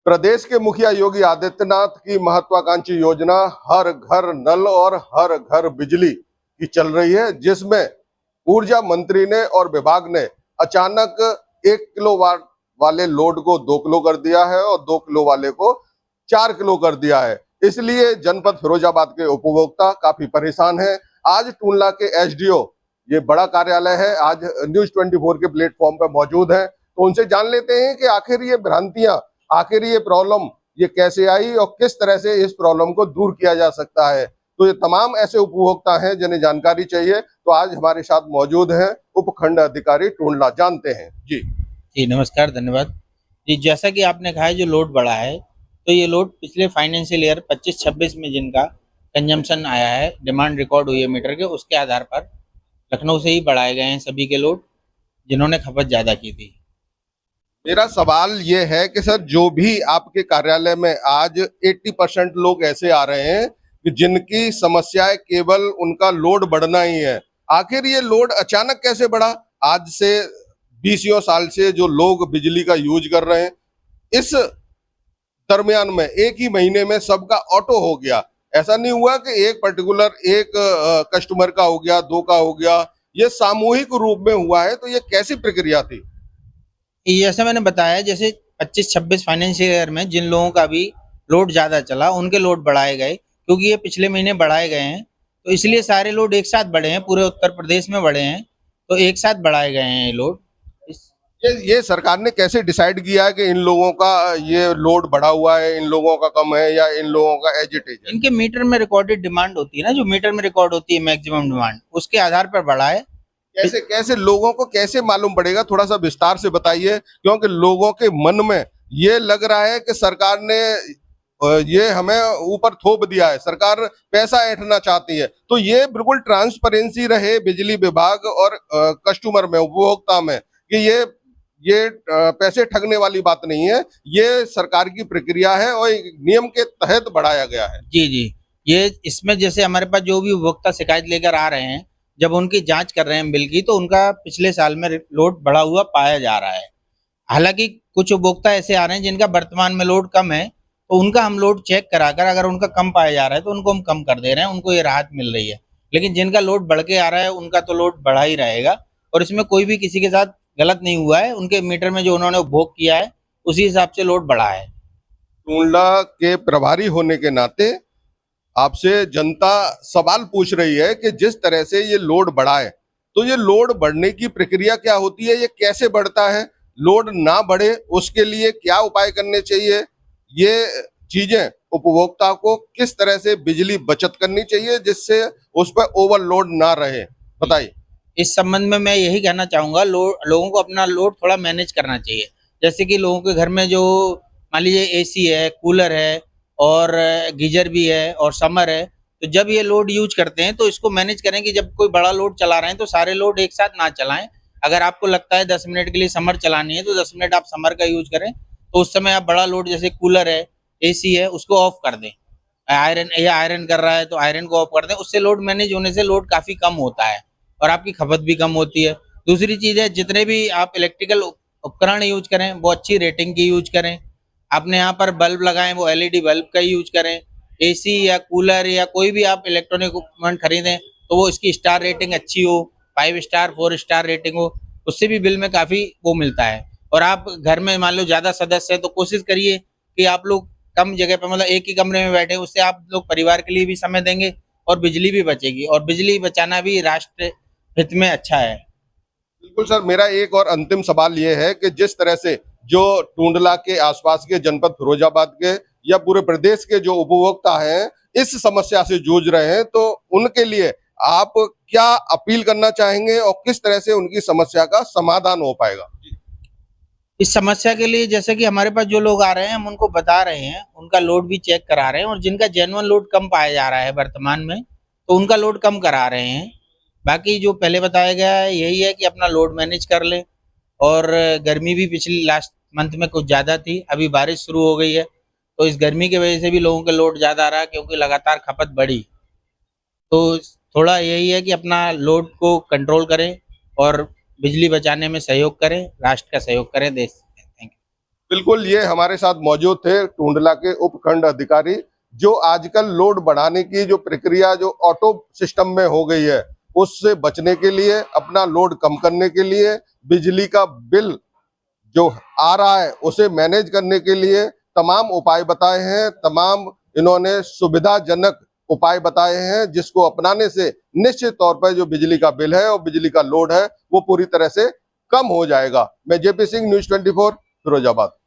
प्रदेश के मुखिया योगी आदित्यनाथ की महत्वाकांक्षी योजना हर घर नल और हर घर बिजली की चल रही है, जिसमें ऊर्जा मंत्री ने और विभाग ने अचानक 1 किलोवाट वाले लोड को 2 किलो कर दिया है और 2 किलो वाले को 4 किलो कर दिया है। इसलिए जनपद फिरोजाबाद के उपभोक्ता काफी परेशान हैं। आज टूंडला के एसडीओ, ये बड़ा कार्यालय है, आज न्यूज 24 के प्लेटफॉर्म पर मौजूद है, तो उनसे जान लेते हैं कि आखिर ये भ्रांतियां, आखिर ये प्रॉब्लम ये कैसे आई और किस तरह से इस प्रॉब्लम को दूर किया जा सकता है। तो ये तमाम ऐसे उपभोक्ता हैं जिन्हें जानकारी चाहिए, तो आज हमारे साथ मौजूद हैं उपखंड अधिकारी टूंडला। जानते हैं जी। जी नमस्कार, धन्यवाद। जी, जैसा कि आपने कहा है जो लोड बढ़ा है, तो ये लोड पिछले फाइनेंशियल ईयर 25-26 में जिनका कंजम्पशन आया है, डिमांड रिकॉर्ड हुई है मीटर के, उसके आधार पर लखनऊ से ही बढ़ाए गए हैं सभी के लोड, जिन्होंने खपत ज़्यादा की थी। मेरा सवाल ये है कि सर, जो भी आपके कार्यालय में आज 80% लोग ऐसे आ रहे हैं कि जिनकी समस्याएं केवल उनका लोड बढ़ना ही है। आखिर ये लोड अचानक कैसे बढ़ा? आज से 20 साल से जो लोग बिजली का यूज कर रहे हैं, इस दरमियान में एक ही महीने में सबका ऑटो हो गया। ऐसा नहीं हुआ कि एक पर्टिकुलर एक कस्टमर का हो गया, दो का हो गया, ये सामूहिक रूप में हुआ है। तो ये कैसी प्रक्रिया थी? ये जैसे मैंने बताया, जैसे 25-26 फाइनेंशियल ईयर में जिन लोगों का भी लोड ज़्यादा चला, उनके लोड बढ़ाए गए, क्योंकि ये पिछले महीने बढ़ाए गए हैं, तो इसलिए सारे लोड एक साथ बढ़े हैं, पूरे उत्तर प्रदेश में बढ़े हैं, तो एक साथ बढ़ाए गए हैं ये लोड। ये सरकार ने कैसे डिसाइड किया है कि इन लोगों का ये लोड बढ़ा हुआ है, इन लोगों का कम है, या इन लोगों का एजिटेज है? इनके मीटर में रिकॉर्डेड डिमांड होती है ना, जो मीटर में रिकॉर्ड होती है मैक्सिमम डिमांड, उसके आधार पर बढ़ा है। कैसे कैसे लोगों को कैसे मालूम पड़ेगा? थोड़ा सा विस्तार से बताइए, क्योंकि लोगों के मन में ये लग रहा है कि सरकार ने ये हमें ऊपर थोप दिया है, सरकार पैसा ऐंठना चाहती है। तो ये बिल्कुल ट्रांसपेरेंसी रहे बिजली विभाग और कस्टमर में, उपभोक्ता में, कि ये पैसे ठगने वाली बात नहीं है, ये सरकार की प्रक्रिया है और एक नियम के तहत बढ़ाया गया है। जी जी, ये इसमें जैसे हमारे पास जो भी उपभोक्ता शिकायत लेकर आ रहे हैं, जब उनकी जांच कर रहे हैं बिल की, तो उनका पिछले साल में लोड बढ़ा हुआ पाया जा रहा है। हालांकि कुछ उपभोक्ता ऐसे आ रहे हैं जिनका वर्तमान में लोड कम है, तो उनका हम लोड चेक कराकर अगर उनका कम पाया जा रहा है तो उनको हम कम कर दे रहे हैं, उनको ये राहत मिल रही है। लेकिन जिनका लोड बढ़ के आ रहा है उनका तो लोड बढ़ा ही रहेगा, और इसमें कोई भी किसी के साथ गलत नहीं हुआ है। उनके मीटर में जो उन्होंने उपभोग किया है उसी हिसाब से लोड बढ़ा है। टूंडला के प्रभारी होने के नाते आपसे जनता सवाल पूछ रही है कि जिस तरह से ये लोड बढ़ा है, तो ये लोड बढ़ने की प्रक्रिया क्या होती है, ये कैसे बढ़ता है? लोड ना बढ़े उसके लिए क्या उपाय करने चाहिए? ये चीजें उपभोक्ता को किस तरह से बिजली बचत करनी चाहिए जिससे उस पर ओवरलोड ना रहे, बताइए। इस संबंध में मैं यही कहना चाहूँगा, लोगों को अपना लोड थोड़ा मैनेज करना चाहिए। जैसे कि लोगों के घर में जो मान लीजिए एसी है, कूलर है और गीजर भी है और समर है, तो जब ये लोड यूज करते हैं तो इसको मैनेज करें कि जब कोई बड़ा लोड चला रहे हैं तो सारे लोड एक साथ ना चलाएं। अगर आपको लगता है 10 मिनट के लिए समर चलानी है तो 10 मिनट आप समर का यूज करें, तो उस समय आप बड़ा लोड जैसे कूलर है, एसी है, उसको ऑफ कर दें। आयरन कर रहा है तो आयरन को ऑफ कर दें, उससे लोड मैनेज होने से लोड काफ़ी कम होता है और आपकी खपत भी कम होती है। दूसरी चीज़ है, जितने भी आप इलेक्ट्रिकल उपकरण यूज करें वो अच्छी रेटिंग की यूज करें। आपने यहाँ पर बल्ब लगाएं वो एलईडी बल्ब का यूज करें। एसी या कूलर या कोई भी आप इलेक्ट्रॉनिक उपकरण खरीदें तो वो इसकी स्टार रेटिंग अच्छी हो, 5 स्टार 4 स्टार रेटिंग हो, उससे भी बिल में काफ़ी वो मिलता है। और आप घर में मान लो ज़्यादा सदस्य हैं तो कोशिश करिए कि आप लोग कम जगह पर, मतलब एक ही कमरे में बैठे, उससे आप लोग परिवार के लिए भी समय देंगे और बिजली भी बचेगी, और बिजली बचाना भी राष्ट्र हित में अच्छा है। बिल्कुल सर, मेरा एक और अंतिम सवाल ये है कि जिस तरह से जो टूंडला के आसपास के जनपद फिरोजाबाद के या पूरे प्रदेश के जो उपभोक्ता हैं इस समस्या से जूझ रहे हैं, तो उनके लिए आप क्या अपील करना चाहेंगे और किस तरह से उनकी समस्या का समाधान हो पाएगा? इस समस्या के लिए जैसे कि हमारे पास जो लोग आ रहे हैं हम उनको बता रहे हैं, उनका लोड भी चेक करा रहे हैं, और जिनका जेन्युइन लोड कम पाया जा रहा है वर्तमान में, तो उनका लोड कम करा रहे हैं। बाकी जो पहले बताया गया है यही है कि अपना लोड मैनेज कर लें। और गर्मी भी पिछली लास्ट मंथ में कुछ ज़्यादा थी, अभी बारिश शुरू हो गई है, तो इस गर्मी की वजह से भी लोगों का लोड ज़्यादा आ रहा है क्योंकि लगातार खपत बढ़ी। तो थोड़ा यही है कि अपना लोड को कंट्रोल करें और बिजली बचाने में सहयोग करें, राष्ट्र का सहयोग करें, देश। Thank you. बिल्कुल, ये हमारे साथ मौजूद थे टूंडला के उपखंड अधिकारी, जो आजकल लोड बढ़ाने की जो प्रक्रिया जो ऑटो सिस्टम में हो गई है, उससे बचने के लिए, अपना लोड कम करने के लिए, बिजली का बिल जो आ रहा है उसे मैनेज करने के लिए तमाम उपाय बताए हैं, तमाम इन्होंने सुविधाजनक उपाय बताए हैं, जिसको अपनाने से निश्चित तौर पर जो बिजली का बिल है और बिजली का लोड है वो पूरी तरह से कम हो जाएगा। मैं जेपी सिंह, न्यूज़ 24, फिरोजाबाद।